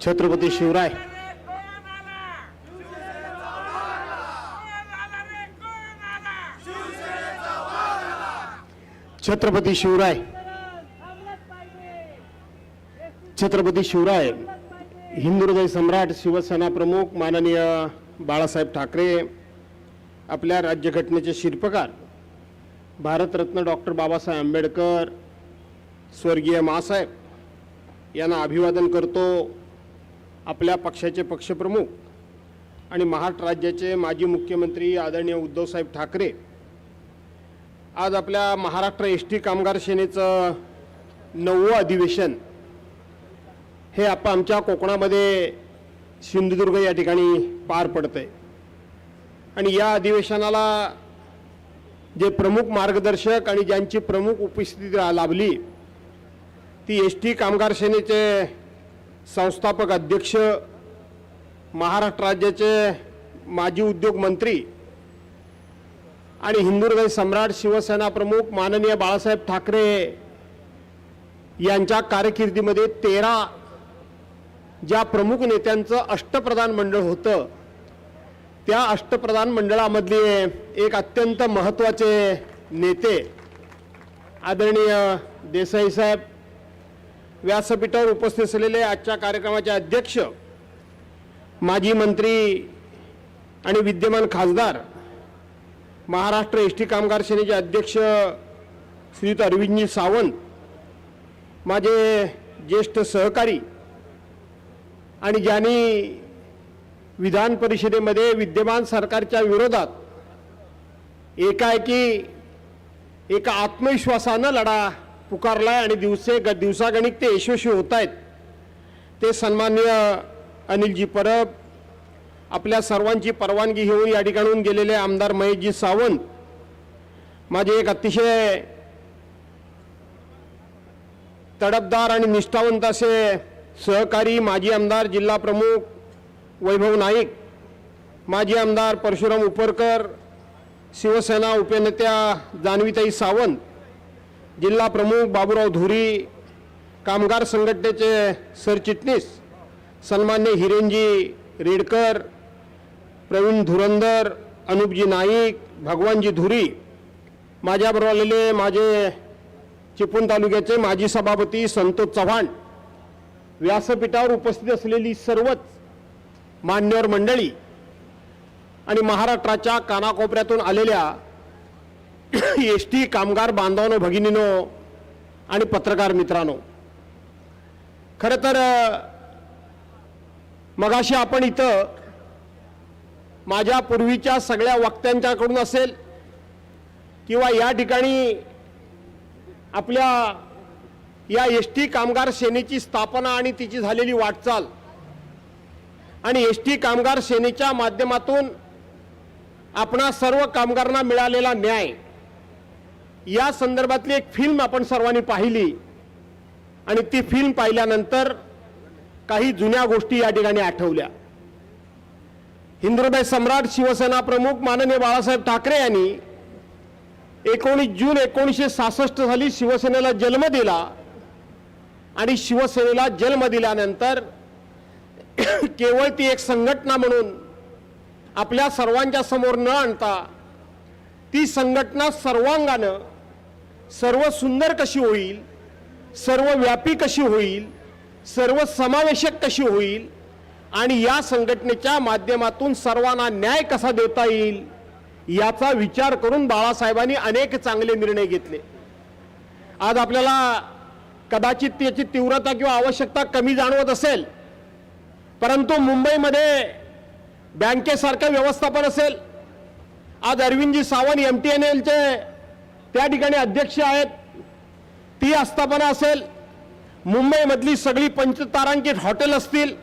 छत्रपती शिवराय छत्रपती शिवराय छत्रपती शिवराय हिंदू हृदय सम्राट शिवसेना प्रमुख माननीय बाळासाहेब ठाकरे, आपल्या राज्यघटनेचे शिल्पकार भारतरत्न डॉक्टर बाबासाहेब आंबेडकर स्वर्गीय मासाहेब यांना अभिवादन करतो। आपल्या पक्षाचे पक्षप्रमुख आणि महाराष्ट्र राज्याचे माजी मुख्यमंत्री आदरणीय उद्धवसाहेब ठाकरे आज आपल्या महाराष्ट्र एसटी कामगार सेनेचं 9वं अधिवेशन हे आमच्या कोकणामध्ये सिंधुदुर्ग या ठिकाणी पार पडतंय आणि या अधिवेशनाला जे प्रमुख मार्गदर्शक आणि ज्यांची प्रमुख उपस्थिती लाभली ती एसटी कामगार सेनेचे संस्थापक अध्यक्ष, महाराष्ट्र राज्याचे माजी उद्योग मंत्री आणि हिंदू हृदय सम्राट शिवसेना प्रमुख माननीय बाळासाहेब ठाकरे यांच्या कारकिर्दीमध्ये 13 ज्या प्रमुख नेत्यांचं अष्टप्रधान मंडळ होतं त्या अष्टप्रधान मंडळामधले एक अत्यंत महत्त्वाचे नेते आदरणीय देसाई साहेब, व्यासपीठावर उपस्थित असलेले आजच्या कार्यक्रमाचे अध्यक्ष माजी मंत्री आणि विद्यमान खासदार महाराष्ट्र एसटी कामगार सेनेचे अध्यक्ष श्रीयुत अरविंदजी सावंत, माझे ज्येष्ठ सहकारी आणि ज्यांनी विधान परिषदेमध्ये विद्यमान सरकारच्या विरोधात एकाएकी एका आत्मविश्वासानं लढा पुकारलाय आणि दिवसागणिक ते यशस्वी होत आहेत ते सन्माननीय अनिलजी परब, आपल्या सर्वांची परवानगी घेऊन या ठिकाणून गेलेले आमदार महेशजी सावंत, माझे एक अतिशय तडफदार आणि निष्ठावंत असे सहकारी माजी आमदार जिल्हा प्रमुख वैभव नाईक, माजी आमदार परशुराम उपरकर, शिवसेना उपनेत्या जान्हवीताई सावंत, जिल्हा प्रमुख बाबूराव धुरी, कामगार संघटनेचे सरचिटणीस सन्मान्य हिरेनजी रेडकर, प्रवीण धुरंदर, अनुपजी नाईक, भगवानजी धुरी, माझ्याबरोबर आलेले माझे चिपळूण तालुक्याचे माजी सभापती संतोष चव्हाण, व्यासपीठावर उपस्थित असलेली सर्वच मान्यवर मंडळी आणि महाराष्ट्राच्या कानाकोपऱ्यातून आलेल्या एसटी कामगार बांधवांनो, भगिनीनो आणि पत्रकार मित्रांनो, खरं तर मगाशी आपण इथं माझ्या पूर्वीच्या सगळ्या वक्त्यांच्याकडून असेल किंवा या ठिकाणी आपल्या या एसटी कामगार सेनेची स्थापना आणि तिची झालेली वाटचाल आणि एसटी कामगार सेनेच्या माध्यमातून आपणा सर्व कामगारांना मिळालेला न्याय या संदर्भातली एक फिल्म आपण सर्वांनी पाहिली आणि ती फिल्म पाहिल्यानंतर काही जुन्या गोष्टी या ठिकाणी आठवल्या। हिंदू हृदय सम्राट शिवसेना प्रमुख माननीय बाळासाहेब ठाकरे यांनी 19 जून 1966 साली शिवसेनेला जन्म दिला आणि शिवसेनेला जन्म दिल्यानंतर केवळ ती एक संघटना म्हणून आपल्या सर्वांच्या समोर न आणता ती संघटना सर्वांगानं सर्व सुंदर कशी होईल, सर्वव्यापी कशी होईल, सर्व समावेशक कशी होईल आणि या संघटनेच्या माध्यमातून सर्वांना न्याय कसा देता येईल याचा विचार करून बाळासाहेबांनी अनेक चांगले निर्णय घेतले। आज आपल्याला कदाचित त्याची तीव्रता किंवा आवश्यकता कमी जाणवत असेल, परंतु मुंबईमध्ये बँकेसारखं व्यवस्थापन असेल, आज अरविंदजी सावंत MTNLचे त्या ठिकाणी अध्यक्ष आहेत, ती आस्थापना असेल, मुंबईमधली सगळी पंचतारांकित हॉटेल असतील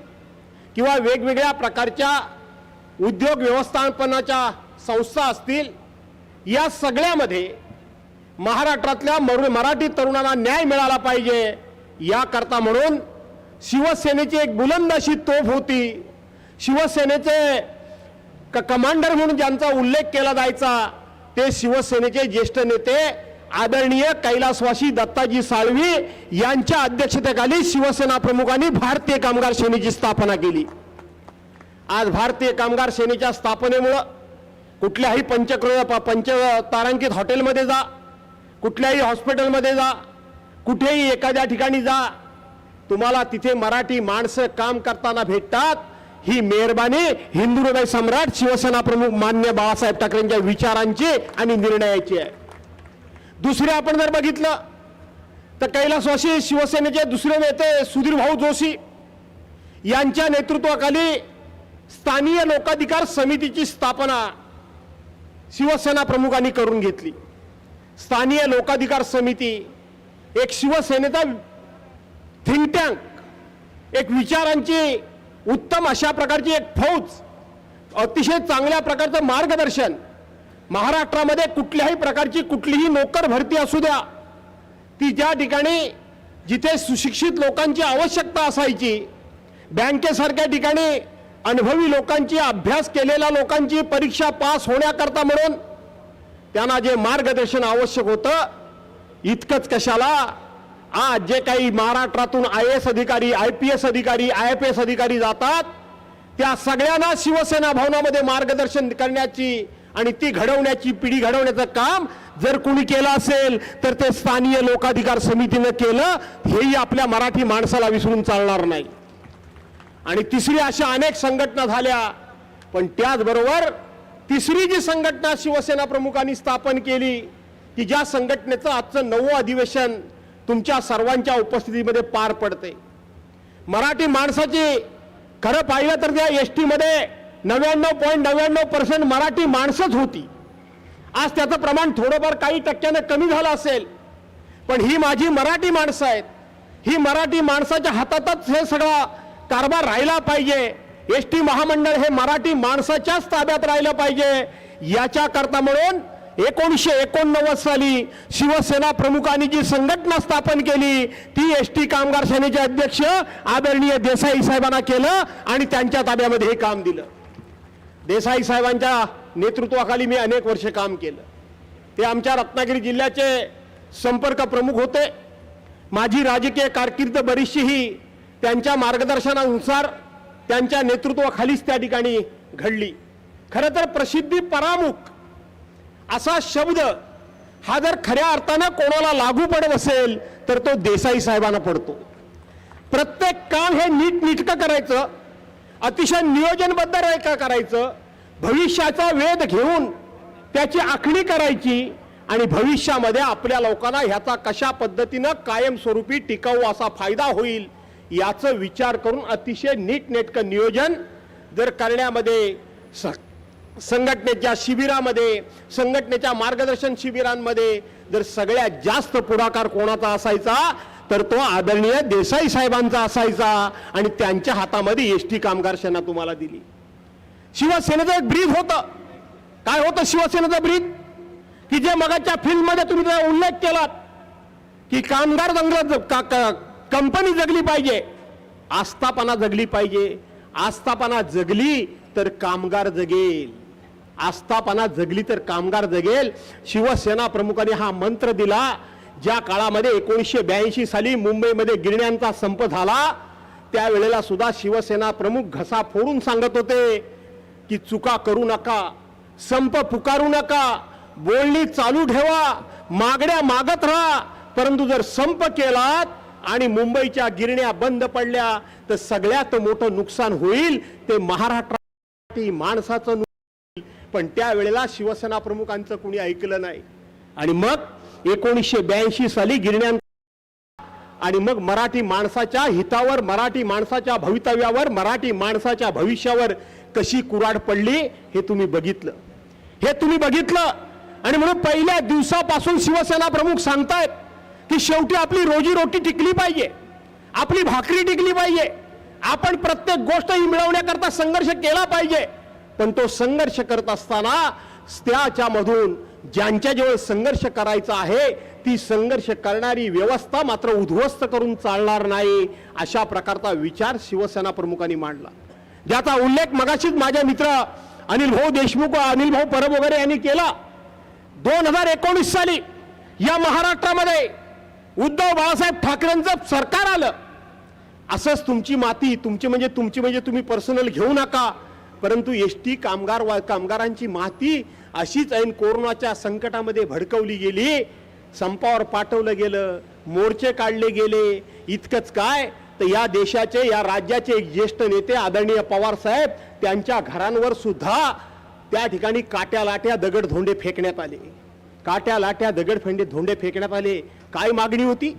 किंवा वेगवेगळ्या प्रकारच्या उद्योग व्यवस्थापनाच्या संस्था असतील, या सगळ्यामध्ये महाराष्ट्रातल्या मराठी तरुणांना न्याय मिळाला पाहिजे याकरता म्हणून शिवसेनेची एक बुलंद अशी तोफ होती। शिवसेनेचे कमांडर म्हणून ज्यांचा उल्लेख केला जायचा ते शिवसेनेचे ज्येष्ठ नेते आदरणीय कैलासवासी दत्ताजी साळवी यांच्या अध्यक्षतेखाली शिवसेना प्रमुखांनी भारतीय कामगार सेनेची स्थापना केली। आज भारतीय कामगार सेनेच्या स्थापनेमुळे कुठल्याही पंचतारांकित हॉटेलमध्ये जा, कुठल्याही हॉस्पिटलमध्ये जा, कुठेही एखाद्या ठिकाणी जा, तुम्हाला तिथे मराठी माणसं काम करताना भेटतात। ही मेहरबानी हिंदू हृदय सम्राट शिवसेना प्रमुख मान्य बाळासाहेब ठाकरेंच्या विचारांची आणि निर्णयाची आहे। दुसरे आपण जर बघितलं तर कैलासवासी शिवसेनेचे दुसरे नेते सुधीर भाऊ जोशी यांच्या नेतृत्वाखाली स्थानिक लोकाधिकार समितीची स्थापना शिवसेना प्रमुखांनी करून घेतली। स्थानिक लोकाधिकार समिती एक शिवसेनेचा थिंक टँक, एक विचारांची उत्तम अशा प्रकारची एक फौज, अतिशय चांगल्या प्रकारचं मार्गदर्शन। महाराष्ट्रामध्ये कुठल्याही प्रकारची कुठलीही नोकर भरती असू द्या, ती ज्या ठिकाणी जिथे सुशिक्षित लोकांची आवश्यकता असायची, बँकेसारख्या ठिकाणी अनुभवी लोकांची, अभ्यास केलेल्या लोकांची परीक्षा पास होण्याकरता म्हणून त्यांना जे मार्गदर्शन आवश्यक होतं, इतकंच कशाला आज जे काही महाराष्ट्रातून IAS अधिकारी, IPS अधिकारी, IFS अधिकारी जातात, त्या सगळ्यांना शिवसेना भवनामध्ये मार्गदर्शन करण्याची आणि ती घडवण्याची, पिढी घडवण्याचं काम जर कोणी केलं असेल तर ते स्थानिक लोकाधिकार समितीने केलं, हेही आपल्या मराठी माणसाला विसरून चालणार नाही। आणि तिसरी अशा अनेक संघटना झाल्या, पण त्याचबरोबर तिसरी जी संघटना शिवसेना प्रमुखांनी स्थापन केली की ज्या संघटनेचं आजचं 9वं अधिवेशन तुमच्या सर्वांच्या उपस्थितीमध्ये पार पडते। मराठी माणसाची खरं पाहिलं तर त्या एसटी मध्ये 99.99% मराठी माणसंच होती। आज त्याचं प्रमाण थोडंफार काही टक्क्याने कमी झालं असेल, पण ही माझी मराठी माणसं आहेत। ही मराठी माणसाच्या हातातच हे सगळा कारभार राहिला पाहिजे। एसटी महामंडळ हे मराठी माणसाच्याच ताब्यात राहिलं पाहिजे। याच्याकरता म्हणून 1989 साली शिवसेना प्रमुखांनी जी संघटना स्थापन केली ती एसटी कामगार सेनेचे अध्यक्ष आदरणीय देसाई साहेबांना केलं आणि त्यांच्या ताब्यामध्ये हे काम दिलं। देसाई साहेबांच्या नेतृत्वाखाली मी अनेक वर्ष काम केलं। ते आमच्या रत्नागिरी जिल्ह्याचे संपर्क प्रमुख होते। माझी राजकीय कारकीर्द बरीचशी ही त्यांच्या मार्गदर्शनानुसार, त्यांच्या नेतृत्वाखालीच त्या ठिकाणी घडली। खरं तर प्रसिद्धी परामुख असा शब्द हा जर खऱ्या अर्थानं कोणाला लागू पडत असेल तर तो देसाई साहेबांना पडतो। प्रत्येक काम हे नीटनेटकं करायचं, अतिशय नियोजनबद्ध करायचं, भविष्याचा वेध घेऊन त्याची आखणी करायची आणि भविष्यामध्ये आपल्या लोकांना ह्याचा कशा पद्धतीनं कायमस्वरूपी टिकाऊ असा फायदा होईल याचा विचार करून अतिशय नीटनेटकं नियोजन जर करण्यामध्ये संघटनेच्या शिबिरामध्ये, संघटनेच्या मार्गदर्शन शिबिरांमध्ये जर सगळ्यात जास्त पुढाकार कोणाचा असायचा तर तो आदरणीय देसाई साहेबांचा असायचा आणि त्यांच्या हातामध्ये एसटी कामगार सेना तुम्हाला दिली। शिवसेनेचं एक ब्रीद होतं। काय होतं शिवसेनेचं ब्रीद? की जे मगाच्या फिल्ममध्ये तुम्ही त्याचा उल्लेख केलात की कामगार कंपनी जगली पाहिजे, आस्थापना जगली पाहिजे। आस्थापना जगली तर कामगार जगेल, आस्थापना जगली तर कामगार जगेल। शिवसेना प्रमुखांनी हा मंत्र दिला। ज्या काळामध्ये 1982 साली मुंबईमध्ये गिरण्यांचा संप झाला त्यावेळेला सुद्धा शिवसेना प्रमुख घसा फोडून सांगत होते की चुका करू नका, संप पुकारू नका, बोलणी चालू ठेवा, मागण्या मागत राहा, परंतु जर संप केलात आणि मुंबईच्या गिरण्या बंद पडल्या तर सगळ्यात मोठं नुकसान होईल ते महाराष्ट्रातील माणसाचं नुकसान। पण त्यावेळेला शिवसेना प्रमुखांचं कुणी ऐकलं नाही आणि मग 1982 साली गिरण्या आणि मग मराठी माणसाच्या हितावर, मराठी माणसाच्या भवितव्यावर, मराठी माणसाच्या भविष्यावर कशी कुऱ्हाड पडली हे तुम्ही बघितलं, हे तुम्ही बघितलं। आणि म्हणून पहिल्या दिवसापासून शिवसेना प्रमुख सांगतायत की शेवटी आपली रोजीरोटी टिकली पाहिजे, आपली भाकरी टिकली पाहिजे, आपण प्रत्येक गोष्ट ही मिळवण्याकरता संघर्ष केला पाहिजे। पण तो संघर्ष करत असताना त्याच्यामधून ज्यांच्याजवळ संघर्ष करायचा आहे ती संघर्ष करणारी व्यवस्था मात्र उद्ध्वस्त करून चालणार नाही, अशा प्रकारचा विचार शिवसेना प्रमुखांनी मांडला। ज्याचा उल्लेख मगाशीच माझे मित्र अनिल भाऊ देशमुख, अनिल भाऊ परब वगैरे यांनी केला। 2019 साली या महाराष्ट्रामध्ये उद्धव बाळासाहेब ठाकरेंचं सरकार आलं, असंच तुमची माती तुमची म्हणजे तुम्ही पर्सनल घेऊ नका, परंतु एसटी कामगारांची माती अशीच ऐन कोरोनाच्या संकटामध्ये भडकवली गेली, संपावर पाठवलं गेलं, मोर्चे काढले गेले. इतकंच काय तर या देशाचे या राज्याचे एक ज्येष्ठ नेते आदरणीय पवार साहेब त्यांच्या घरांवर सुद्धा त्या ठिकाणी काट्या लाट्या दगड धोंडे फेकण्यात आले. काट्या लाट्या दगड धोंडे फेकण्यात आले. काय मागणी होती?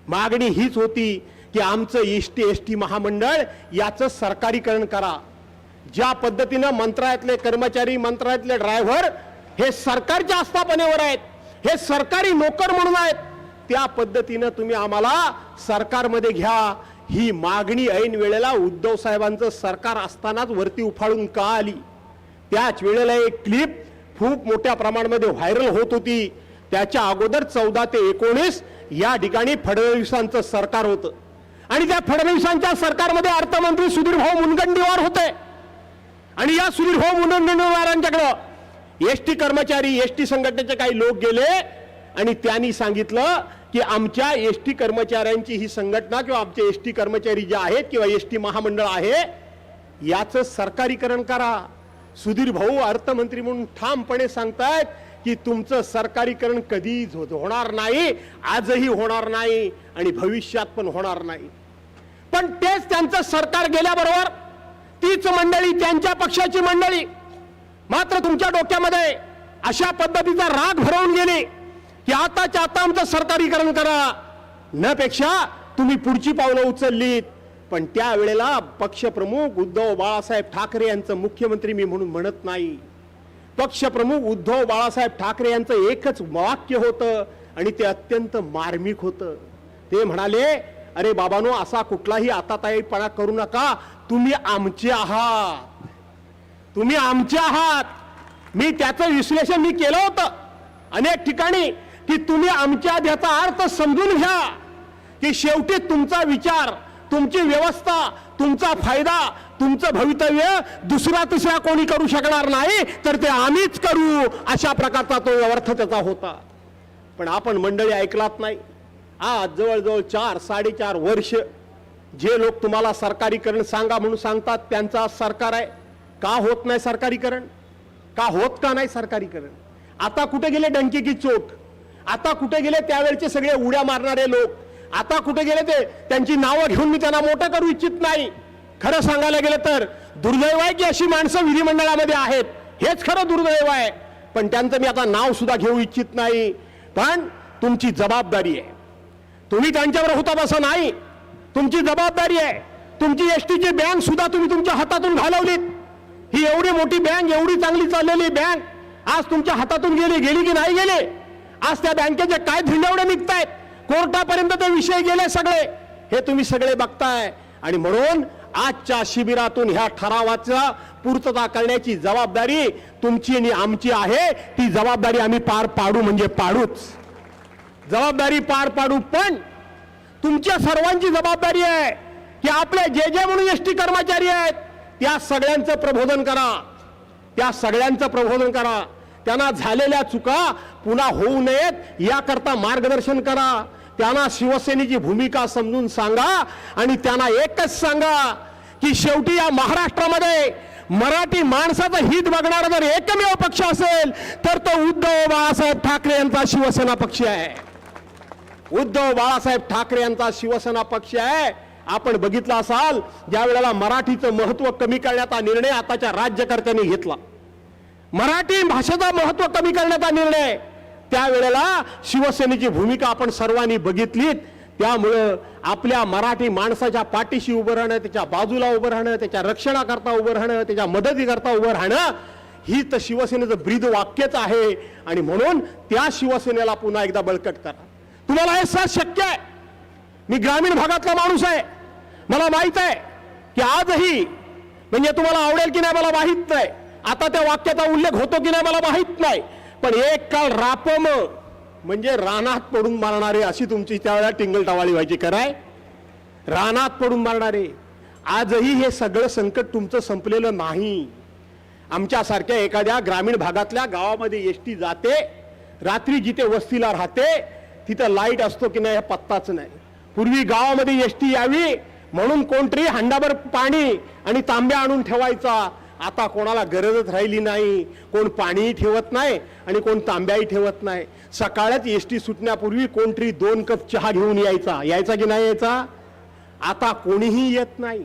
मागणी हीच होती की आमचं एसटी महामंडळ याचं सरकारीकरण करा. ज्या पद्धतीनं मंत्रालयातले कर्मचारी मंत्रालयातले ड्रायव्हर हे सरकारच्या आस्थापनेवर आहेत, हे सरकारी नोकर म्हणून आहेत, त्या पद्धतीनं तुम्ही आम्हाला सरकारमध्ये घ्या. ही मागणी ऐन वेळेला उद्धव साहेबांचं सरकार असतानाच वरती उफाळून का आली? त्याच वेळेला एक क्लिप खूप मोठ्या प्रमाणामध्ये व्हायरल होत होती. त्याच्या अगोदर 14 ते 19 या ठिकाणी फडणवीसांचं सरकार होतं आणि त्या फडणवीसांच्या सरकारमध्ये अर्थमंत्री सुधीरभाऊ मुनगंटीवार होते. आणि या सुधीरभाऊ मुनगंटीवारांच्याकडे एसटी कर्मचारी एसटी संघटनेचे काही लोक गेले आणि त्यांनी सांगितलं की आमच्या एसटी कर्मचाऱ्यांची ही संघटना किंवा आमचे एसटी कर्मचारी जे आहेत किंवा एसटी महामंडळ आहे याचं सरकारीकरण करा. सुधीर भाऊ अर्थमंत्री म्हणून ठामपणे सांगतायत की तुमचं सरकारीकरण कधीच होणार नाही, आजही होणार नाही आणि भविष्यात पण होणार नाही. पण तेच त्यांचं सरकार गेल्याबरोबर तीच मंडळी त्यांच्या पक्षाची मंडळी मात्र तुमच्या डोक्यामध्ये अशा पद्धतीचा राग भरवून गेले की आताच्या आता आमचं सरकारीकरण करा. न पेक्षा तुम्ही पुढची पावलं उचललीत. पण त्यावेळेला पक्षप्रमुख उद्धव बाळासाहेब ठाकरे यांचं मुख्यमंत्री मी म्हणून म्हणत नाही. पक्षप्रमुख उद्धव बाळासाहेब ठाकरे यांचं एकच वाक्य होतं आणि ते अत्यंत मार्मिक होतं. ते म्हणाले, अरे बाबांनो, असा कुठलाही आताताईपणा करू नका, तुम्ही आमचे आहात, तुम्ही आमचे आहात. मी त्याचं विश्लेषण मी केलं होतं अनेक ठिकाणी की तुम्ही आमच्या याचा अर्थ समजून घ्या की शेवटी तुमचा विचार, तुमची व्यवस्था, तुमचा फायदा, तुमचं भवितव्य दुसरा तिसरा कोणी करू शकणार नाही, तर ते आम्हीच करू, अशा प्रकारचा तो अर्थ त्याचा होता. पण आपण मंडळी ऐकलात नाही. आज जवळजवळ 4-4.5 वर्ष जे लोक तुम्हाला सरकारीकरण सांगा म्हणून सांगतात त्यांचं आज सरकार आहे. का होत नाही सरकारीकरण? का होत का नाही सरकारीकरण? आता कुठे गेले डंकी की चोट? आता कुठे गेले त्यावेळचे सगळे उड्या मारणारे लोक? आता कुठे गेले ते? त्यांची नावं घेऊन मी त्यांना मोठं करू इच्छित नाही. खरं सांगायला गेलं तर दुर्दैव आहे की अशी माणसं विधिमंडळामध्ये आहेत, हेच खरं दुर्दैव आहे. पण त्यांचं मी आता नाव सुद्धा घेऊ इच्छित नाही. पण तुमची जबाबदारी आहे, तुम्ही त्यांच्यावर होता बसा नाही, तुमची जबाबदारी आहे. तुमची एसटीची बँक सुद्धा तुम्ही तुमच्या हातातून घालवलीत. ही एवढी मोठी बँक, एवढी चांगली चाललेली बँक आज तुमच्या हातातून गेली की नाही गेली? आज त्या बँकेचे काय धिंडवडे निघतायत, कोर्टापर्यंत ते विषय गेले सगळे, हे तुम्ही सगळे बघताय. आणि म्हणून आजच्या शिबिरातून ह्या ठरावाचा पूर्तता करण्याची जबाबदारी तुमची आणि आमची आहे. ती जबाबदारी आम्ही पार पाडू म्हणजे पाडूच, जबाबदारी पार पाडू. पण तुमच्या सर्वांची जबाबदारी आहे की आपले जे म्हणून एसटी कर्मचारी आहेत त्या सगळ्यांचं प्रबोधन करा, त्या सगळ्यांचं प्रबोधन करा. त्यांना झालेल्या चुका पुन्हा होऊ नयेत याकरता मार्गदर्शन करा. त्यांना शिवसेनेची भूमिका समजून सांगा आणि त्यांना एकच सांगा की शेवटी या महाराष्ट्रामध्ये मराठी माणसाचं हित बघणारा जर एकमेव पक्ष असेल तर तो उद्धव बाळासाहेब ठाकरे यांचा शिवसेना पक्ष आहे. उद्धव बाळासाहेब ठाकरे यांचा शिवसेना पक्ष आहे. आपण बघितलं असाल ज्या वेळेला मराठीचं महत्व कमी करण्याचा निर्णय आताच्या राज्यकर्त्यांनी घेतला, मराठी भाषेचं महत्व कमी करण्याचा निर्णय, त्यावेळेला शिवसेनेची भूमिका आपण सर्वांनी बघितलीत. त्यामुळं आपल्या मराठी माणसाच्या पाठीशी उभं राहणं, त्याच्या बाजूला उभं राहणं, त्याच्या रक्षणाकरता उभं राहणं, त्याच्या मदतीकरता उभं राहणं ही तर शिवसेनेचं ब्रीद वाक्यच आहे. आणि म्हणून त्या शिवसेनेला पुन्हा एकदा बळकट करा. तुम्हाला हे सहज शक्य आहे. मी ग्रामीण भागातला माणूस आहे, मला माहित आहे की आजही म्हणजे तुम्हाला आवडेल की नाही मला माहित नाही, आता त्या वाक्याचा उल्लेख होतो की नाही मला माहित नाही, पण एक काळ रापम म्हणजे रानात पडून मारणारे अशी तुमची त्यावेळेला टिंगलटावाळी व्हायची. कराय रानात पडून मारणारे. आजही हे सगळं संकट तुमचं संपलेलं नाही. आमच्यासारख्या एखाद्या ग्रामीण भागातल्या गावामध्ये एसटी जाते, रात्री जिथे वस्तीला राहते तिथं लाईट असतो की नाही पत्ताच नाही. पूर्वी गावामध्ये एसटी यावी म्हणून कोणतरी हंडाभर पाणी आणि तांब्या आणून ठेवायचा. आता कोणाला गरजच राहिली नाही. कोण पाणीही ठेवत नाही आणि कोण तांब्याही ठेवत नाही. सकाळच एसटी सुटण्यापूर्वी कोणतरी 2 कप चहा घेऊन यायचा की नाही यायचा. आता कोणीही येत नाही,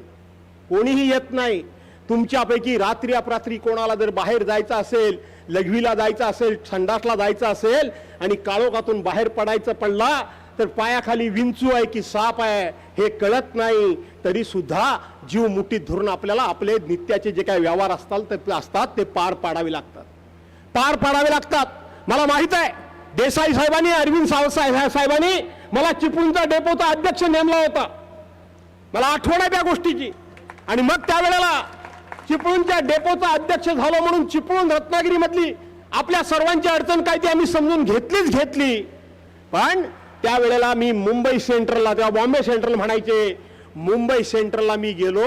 कोणीही येत नाही. तुमच्यापैकी रात्री अपरात्री कोणाला जर बाहेर जायचं असेल, लघवीला जायचं असेल, संडासला जायचं असेल आणि काळोखातून बाहेर पडायचं पडला तर पायाखाली विंचू आहे की साप आहे हे कळत नाही, तरी सुद्धा जीव मुठीत धरून आपल्याला आपले नित्याचे जे काही व्यवहार असतात ते पार पाडावे लागतात. मला माहित आहे देसाई साहेबांनी, अरविंद साहेबांनी मला चिपळूणचा डेपोचा अध्यक्ष नेमला होता. मला आठवण आहे त्या गोष्टीची. आणि मग त्यावेळेला चिपळूणच्या डेपोचा अध्यक्ष झालो म्हणून चिपळूण रत्नागिरी मधली आपल्या सर्वांची अडचण काय ती आम्ही समजून घेतली. पण त्यावेळेला मी मुंबई सेंट्रलला, तेव्हा बॉम्बे सेंट्रल म्हणायचे, मुंबई सेंट्रलला मी गेलो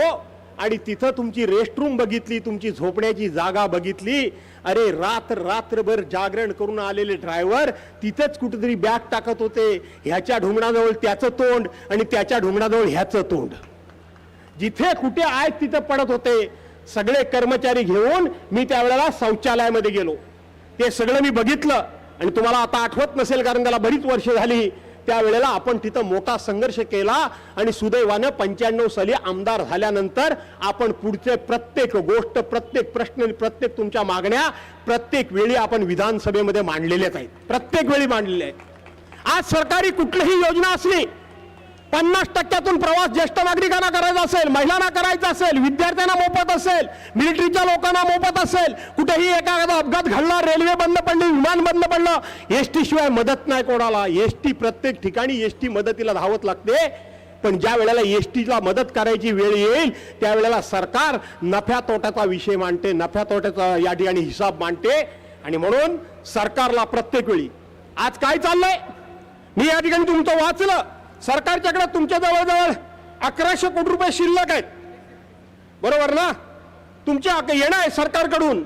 आणि तिथं तुमची रेस्टरूम बघितली, तुमची झोपण्याची जागा बघितली. अरे रात्रभर जागरण करून आलेले ड्रायव्हर तिथंच कुठेतरी बॅग टाकत होते. ह्याच्या ढुंगणाजवळ त्याचं तोंड आणि त्याच्या ढुंगणाजवळ ह्याचं तोंड, जिथे कुठे आहेत तिथं पडत होते. सगळे कर्मचारी घेऊन मी त्यावेळेला शौचालयामध्ये गेलो. ते सगळं मी बघितलं आणि तुम्हाला आता आठवत नसेल कारण त्याला बरीच वर्ष झाली. त्यावेळेला आपण तिथं मोठा संघर्ष केला आणि सुदैवानं 95 साली आमदार झाल्यानंतर आपण पुढचे प्रत्येक गोष्ट, प्रत्येक प्रश्न, प्रत्येक तुमच्या मागण्या प्रत्येक वेळी आपण विधानसभेमध्ये मांडलेल्याच आहेत, प्रत्येक वेळी मांडलेल्या आहेत. आज सरकारी कुठलीही योजना असली, 50% प्रवास ज्येष्ठ नागरिकांना करायचा असेल, महिलांना करायचा असेल, विद्यार्थ्यांना मोफत असेल, मिलिटरीच्या लोकांना मोफत असेल, कुठेही एखादा अपघात घडला, रेल्वे बंद पडली, विमान बंद पडलं, एसटी शिवाय मदत नाही कोणाला. एसटी प्रत्येक ठिकाणी एसटी मदतीला धावत लागते. पण ज्या वेळेला एसटीला मदत करायची वेळ येईल त्यावेळेला सरकार नफ्या तोट्याचा विषय मांडते, नफ्या तोट्याचा या ठिकाणी हिसाब मांडते. आणि म्हणून सरकारला प्रत्येक वेळी आज काय चाललंय मी या ठिकाणी तुमचं वाचलं. सरकारच्याकडे तुमच्या जवळजवळ 1100 कोटी रुपये शिल्लक आहेत, बरोबर ना. तुमच्या येणं आहे सरकारकडून.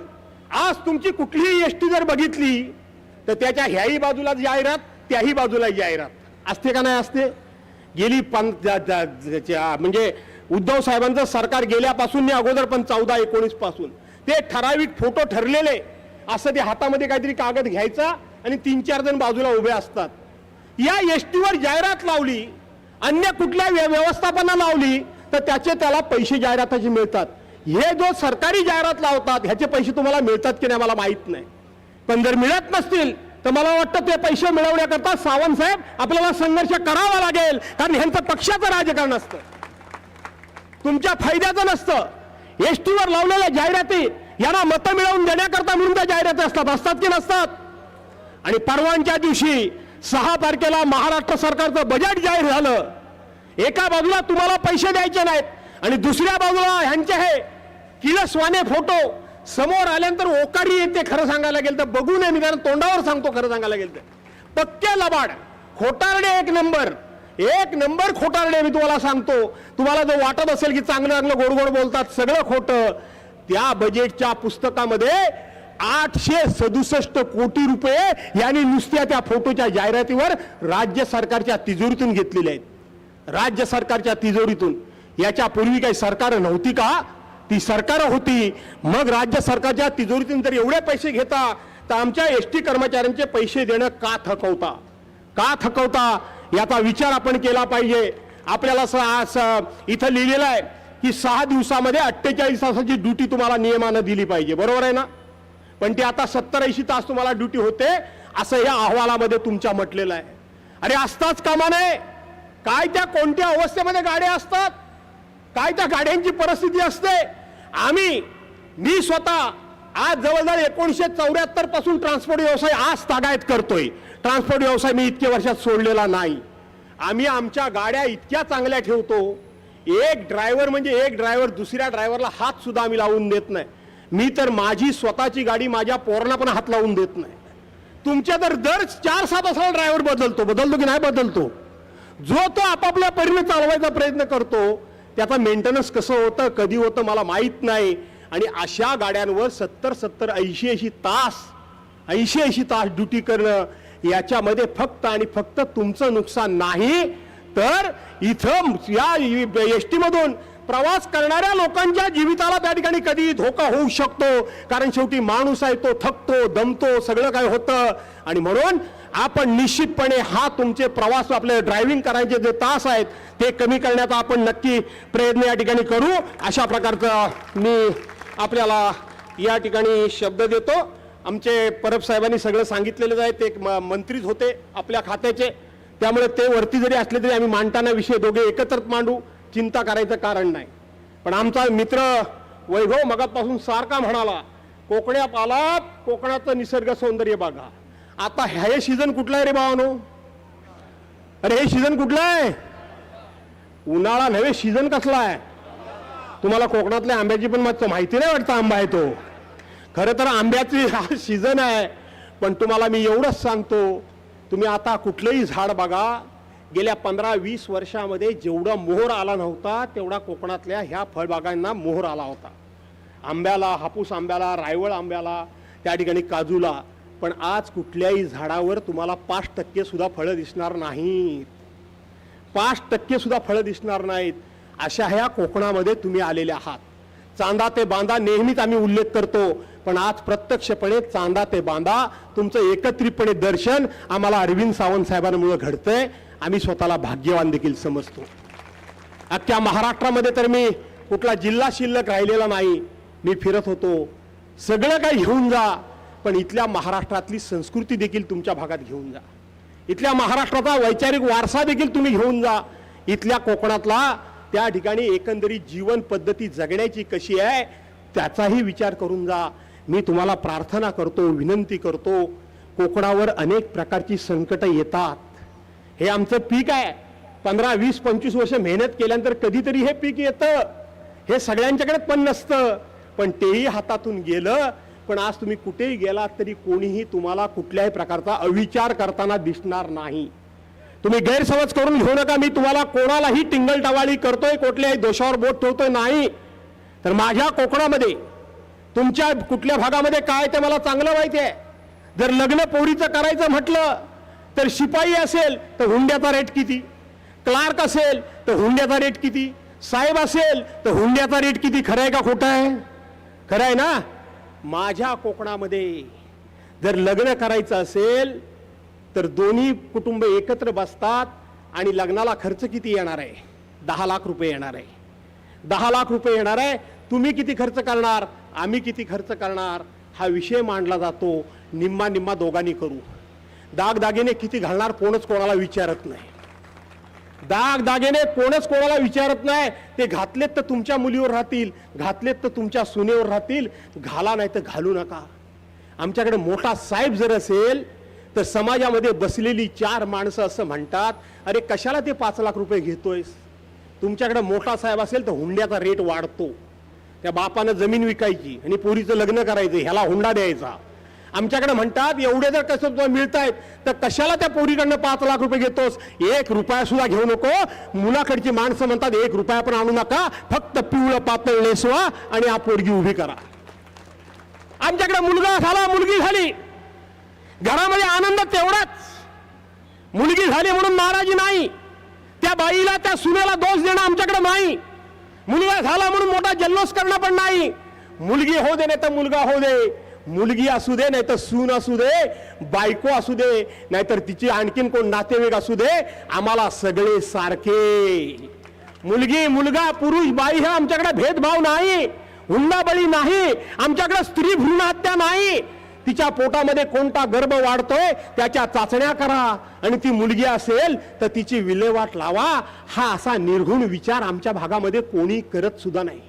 आज तुमची कुठलीही एसटी जर बघितली तर त्याच्या ह्याही बाजूला जाहिरात, त्याही बाजूला जाहिरात असते का नाही असते. गेली म्हणजे उद्धव साहेबांचं सरकार गेल्यापासून अगोदर पण 14-19 पासून ते ठराविक फोटो ठरलेले असं ते हातामध्ये काहीतरी कागद घ्यायचा आणि 3-4 जण बाजूला उभे असतात. या एसटीवर जाहिरात लावली, अन्य कुठल्या व्यवस्थापना लावली तर त्याला पैसे जाहिरातीचे मिळतात. हे जो सरकारी जाहिरात लावतात ह्याचे पैसे तुम्हाला मिळतात की नाही मला माहित नाही. पण जर मिळत नसतील तर मला वाटतं ते पैसे मिळवण्याकरता सावंत साहेब आपल्याला संघर्ष करावा लागेल. कारण ह्यांचं पक्षाचं राजकारण असतं, तुमच्या फायद्याचं नसतं. एसटीवर लावलेल्या जाहिराती यांना मतं मिळवून देण्याकरता म्हणून त्या जाहिराती असतात की नसतात. आणि परवानच्या दिवशी 6 तारखेला महाराष्ट्र सरकारचं बजेट जाहीर झालं. एका बाजूला तुम्हाला पैसे द्यायचे नाहीत आणि दुसऱ्या बाजूला ह्यांचे हे किळसवाने फोटो समोर आल्यानंतर ओकारी येते. खरं सांगायला गेलं तर बघू नये मी, कारण तोंडावर सांगतो खरं सांगायला गेलं तर पक्के लबाड खोटारडे, एक नंबर खोटारडे. मी तुम्हाला सांगतो, तुम्हाला जो वाटत असेल की चांगलं गोड गोड बोलतात, सगळं खोटं. त्या बजेटच्या पुस्तकामध्ये 867 कोटी रुपये यांनी नुसत्या त्या फोटोच्या जाहिरातीवर राज्य सरकारच्या तिजोरीतून घेतलेले आहेत. राज्य सरकारच्या तिजोरीतून. याच्या पूर्वी काही सरकार नव्हती का? ती सरकार होती. मग राज्य सरकारच्या तिजोरीतून जर एवढे पैसे घेता तर आमच्या एसटी कर्मचाऱ्यांचे पैसे देणं का थकवता याचा विचार आपण केला पाहिजे. आपल्याला इथं लिहिलेलं आहे की 6 दिवसामध्ये 48 तासाची ड्युटी तुम्हाला नियमानं दिली पाहिजे, बरोबर आहे ना. पण ते आता 70-80 तास तुम्हाला ड्युटी होते असं या अहवालामध्ये तुमच्या म्हटलेलं आहे. अरे असताच कामा नये. काय त्या कोणत्या अवस्थेमध्ये गाड्या असतात, काय त्या गाड्यांची परिस्थिती असते. मी स्वतः आज जवळजवळ 1974 पासून ट्रान्सपोर्ट व्यवसाय आज तागायत करतोय. ट्रान्सपोर्ट व्यवसाय मी इतक्या वर्षात सोडलेला नाही. आम्ही आमच्या गाड्या इतक्या चांगल्या ठेवतो, एक ड्रायव्हर दुसऱ्या ड्रायव्हरला हात सुद्धा आम्ही लावून देत नाही. मी तर माझी स्वतःची गाडी माझ्या पोरांना पण हात लावून देत नाही. तुमच्या तर दर 4-7 तासाला ड्रायव्हर बदलतो की नाही बदलतो. जो तो आपापल्या परीने चालवायचा प्रयत्न करतो. त्याचा मेंटेनन्स कसं होतं, कधी होतं मला माहीत नाही. आणि अशा गाड्यांवर 70-80 तास 80 तास ड्युटी करणं, याच्यामध्ये फक्त आणि फक्त तुमचं नुकसान नाही, तर इथं या एसटी मधून प्रवास करणाऱ्या लोकांच्या जीविताला त्या ठिकाणी कधी धोका होऊ शकतो. कारण शेवटी माणूस आहे, तो थकतो, दमतो, सगळं काय होतं. आणि म्हणून आपण निश्चितपणे हा तुमचे प्रवास, आपले ड्रायव्हिंग करायचे जे तास आहेत ते कमी करण्याचा आपण नक्की प्रयत्न या ठिकाणी करू. अशा प्रकारचा मी आपल्याला या ठिकाणी शब्द देतो. आमचे परब साहेबांनी सगळं सांगितलेलं आहे. ते मंत्रीच होते आपल्या खात्याचे, त्यामुळे ते वरती जरी असले तरी आम्ही मांडताना विषय दोघे एकत्रच मांडू, चिंता करायचं कारण नाही. पण आमचा मित्र वैभव मगापासून सारखा म्हणाला, कोकणात आला, कोकणाचं निसर्ग सौंदर्य बघा. आता हे सीझन कुठला आहे रे भावानो? अरे हे सीझन कुठलं आहे? उन्हाळा नव्हे, सीझन कसला आहे? तुम्हाला कोकणातल्या आंब्याची पण माहिती नाही वाटतं, आंबा आहे तो. खरं तर आंब्याची हा सीझन आहे. पण तुम्हाला मी एवढंच सांगतो, तुम्ही आता कुठलंही झाड बघा, गेल्या 15-20 वर्षामध्ये जेवढा मोहर आला नव्हता तेवढा कोकणातल्या ह्या फळबागांना मोहर आला होता. आंब्याला, हापूस आंब्याला, रायवळ आंब्याला, त्या ठिकाणी काजूला. पण आज कुठल्याही झाडावर तुम्हाला 5% सुद्धा फळं दिसणार नाहीत. 5% सुद्धा फळं दिसणार नाहीत. अशा ह्या कोकणामध्ये तुम्ही आलेले आहात. चांदा ते बांधा नेहमीच आम्ही उल्लेख करतो, पण आज प्रत्यक्षपणे चांदा ते बांधा तुमचं एकत्रितपणे दर्शन आम्हाला अरविंद सावंत साहेबांमुळे घडतंय. आम्ही स्वतःला भाग्यवान देखील समजतो. अख्ख्या महाराष्ट्रामध्ये तर मी कुठला जिल्हा शिल्लक राहिलेला नाही. मी फिरत होतो. सगळं काही घेऊन जा, पण इथल्या महाराष्ट्रातली संस्कृती देखील तुमच्या भागात घेऊन जा. इथल्या महाराष्ट्राचा वैचारिक वारसा देखील तुम्ही घेऊन जा. इथल्या कोकणातला त्या ठिकाणी एकंदरीत जीवन पद्धती जगण्याची कशी आहे त्याचाही विचार करून जा. मी तुम्हाला प्रार्थना करतो, विनंती करतो. कोकणावर अनेक प्रकारची संकट येतात. हे आमचं पीक आहे. 15, 20, 25 वर्ष मेहनत केल्यानंतर कधीतरी हे पीक येतं. हे सगळ्यांच्याकडे पण नसतं, पण तेही हातातून गेलं. पण आज तुम्ही कुठेही गेलात तरी कोणीही तुम्हाला कुठल्याही प्रकारचा अविचार करताना दिसणार नाही. तुम्ही गैरसमज करून घेऊ नका. मी तुम्हाला कोणालाही टिंगलटवाळी करतोय, कुठल्याही दोषावर बोट ठेवतोय नाही. तर माझ्या कोकणामध्ये तुमच्या कुठल्या भागामध्ये काय ते मला चांगलं माहिती आहे. जर लग्न पोरीचं करायचं म्हटलं तर शिपाई असेल तर हुंड्याचा रेट किती, क्लार्क असेल तर हुंड्याचा रेट किती, साहेब असेल तर हुंड्याचा रेट किती. खरं आहे का खोटं आहे? खरं आहे ना. माझ्या कोकणामध्ये जर लग्न करायचं असेल तर दोन्ही कुटुंब एकत्र बसतात आणि लग्नाला खर्च किती येणार आहे? 10 लाख रुपये येणार आहे. 10 लाख रुपये येणार आहे. तुम्ही किती खर्च करणार, आम्ही किती खर्च करणार, हा विषय मांडला जातो. निम्मा निम्मा दोघांनी करू. दागदागिने किती घालणार कोणच कोणाला विचारत नाही. दागदागिने कोणच कोणाला विचारत नाही. ते घातलेत तर तुमच्या मुलीवर राहतील, घातलेत तर तुमच्या सुनेवर राहतील. घाला नाही तर घालू नका. आमच्याकडे मोठा साहेब जर असेल तर समाजामध्ये बसलेली 4 माणसं असं म्हणतात, अरे कशाला ते 5 लाख रुपये घेतोयस? तुमच्याकडे मोठा साहेब असेल तर हुंड्याचा रेट वाढतो. त्या बापानं जमीन विकायची आणि पोरीचं लग्न करायचं, ह्याला हुंडा द्यायचा. आमच्याकडे म्हणतात एवढे जर कसं तुला मिळत आहेत तर कशाला त्या पोरीकडनं 5 लाख रुपये घेतोस? 1 रुपया सुद्धा घेऊ नको. मुलाकडची माणसं म्हणतात 1 रुपया पण आणू नका, फक्त पिवळं पातळ नेसवा आणि हा पोरगी उभी करा. आमच्याकडे मुलगा झाला, मुलगी झाली, घरामध्ये आनंद तेवढाच. मुलगी झाली म्हणून नाराजी नाही. त्या बाईला, त्या सुनेला दोष देणं आमच्याकडे नाही. मुलगा झाला म्हणून मोठा जल्लोष करणं पण नाही. मुलगी हो दे नाही तर मुलगा हो दे, मुलगी असू दे नाही तर सून असू दे, बायको असू दे नाहीतर तिची आणखीन कोण नातेवाईक असू दे, आम्हाला सगळे सारखे. मुलगी, मुलगा, पुरुष, बाई हा आमच्याकडे भेदभाव नाही. हुंडाबळी नाही. आमच्याकडे स्त्री भ्रूण हत्या नाही. तिच्या पोटामध्ये कोणता गर्भ वाढतोय त्याच्या चाचण्या करा आणि ती मुलगी असेल तर तिची विल्हेवाट लावा. हा असा निर्घुण विचार आमच्या भागामध्ये कोणी करत सुद्धा नाही.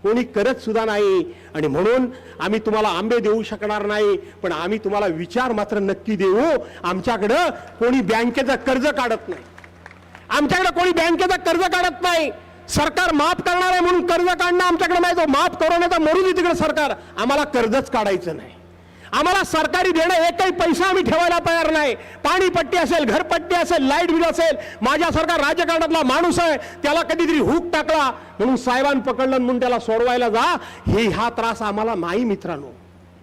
कोणी करत सुद्धा नाही. आणि म्हणून आम्ही तुम्हाला आंबे देऊ शकणार नाही, पण आम्ही तुम्हाला विचार मात्र नक्की देऊ. आमच्याकडं कोणी बँकेचं कर्ज काढत नाही. आमच्याकडे कोणी बँकेचं कर्ज काढत नाही. सरकार माफ करणार आहे म्हणून कर्ज काढणं आमच्याकडे नाही. तो माफ करू नये तर मरू दे तिकडे सरकार. आम्हाला कर्जच काढायचं नाही. आम्हाला सरकारी देणं एकही पैसा आम्ही ठेवायला तयार नाही. पाणीपट्टी असेल, घरपट्टी असेल, लाईट बिल असेल, माझ्यासारखा राजकारणातला माणूस आहे त्याला कधीतरी हुक टाकला म्हणून साहेबांनी पकडलं म्हणून त्याला सोडवायला जा, हा त्रास आम्हाला नाही मित्रांनो.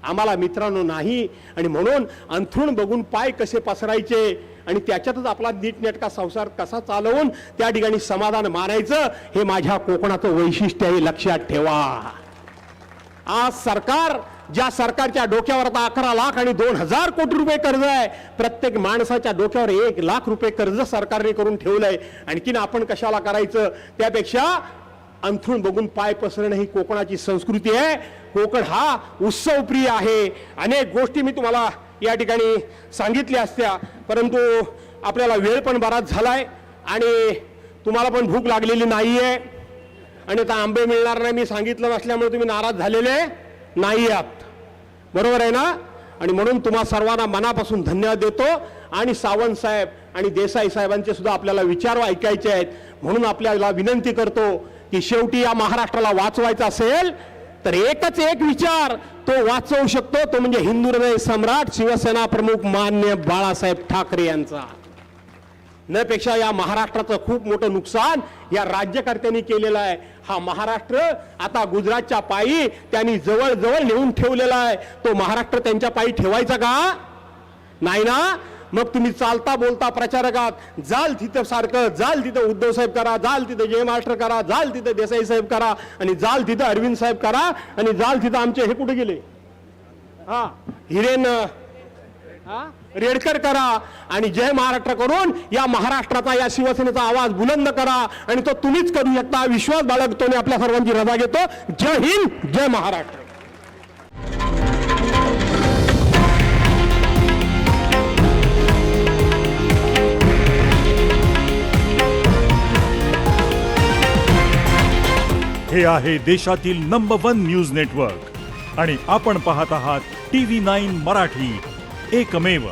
आम्हाला मित्रांनो नाही. आणि म्हणून अंथरूण बघून पाय कसे पसरायचे आणि त्याच्यातच आपला नीटनेटका संसार कसा चालवून त्या ठिकाणी समाधान मानायचं, हे माझ्या कोकणाचं वैशिष्ट्य आहे, लक्षात ठेवा. आज सरकार, ज्या सरकारच्या डोक्यावर आता 11 लाख आणि 2,000 कोटी रुपये कर्ज आहे, प्रत्येक माणसाच्या डोक्यावर 1 लाख रुपये कर्ज सरकारने करून ठेवलंय. आणखीन आपण कशाला करायचं? त्यापेक्षा अंथरूण बघून पाय पसरणं ही कोकणाची संस्कृती आहे. कोकण हा उत्सवप्रिय आहे. अनेक गोष्टी मी तुम्हाला या ठिकाणी सांगितल्या असत्या, परंतु आपल्याला वेळ पण बराच झालाय आणि तुम्हाला पण भूक लागलेली नाहीये आणि आता आंबे मिळणार नाही मी सांगितलं नसल्यामुळे तुम्ही नाराज झालेले नाही आहात, बरोबर आहे ना? आणि म्हणून तुम्हा सर्वांना मनापासून धन्यवाद देतो. आणि सावंत साहेब आणि देसाई साहेबांचे सुद्धा आपल्याला विचार ऐकायचे आहेत. म्हणून आपल्याला विनंती करतो की शेवटी या महाराष्ट्राला वाचवायचं असेल तर एकच एक विचार तो वाचवू शकतो, तो म्हणजे हिंदू हृदय सम्राट शिवसेना प्रमुख मान्य बाळासाहेब ठाकरे यांचा. न पेक्षा या महाराष्ट्राचं खूप मोठं नुकसान या राज्यकर्त्यांनी केलेलं आहे. हा महाराष्ट्र आता गुजरातच्या पायी त्यांनी जवळ नेऊन ठेवलेला आहे. तो महाराष्ट्र त्यांच्या पायी ठेवायचा का? नाही ना? मग तुम्ही चालता बोलता प्रचारकात जाल तिथं सारखं, जाल तिथं उद्धव साहेब करा, जाल तिथं जय महाराष्ट्र करा, जाल तिथं देसाई साहेब करा, आणि जाल तिथं अरविंद साहेब करा, आणि जाल तिथं आमचे हे कुठे गेले, हा हिरेन रेडकर करा, आणि जय महाराष्ट्र करून या महाराष्ट्राचा, या शिवसेनेचा आवाज बुलंद करा. आणि तो तुम्हीच करू शकता. विश्वास बाळगतो. मी आपल्या सर्वांची रजा घेतो. जय हिंद, जय महाराष्ट्र. हे आहे देशातील नंबर 1 न्यूज नेटवर्क आणि आपण पाहत आहात TV9 मराठी, एकमेव.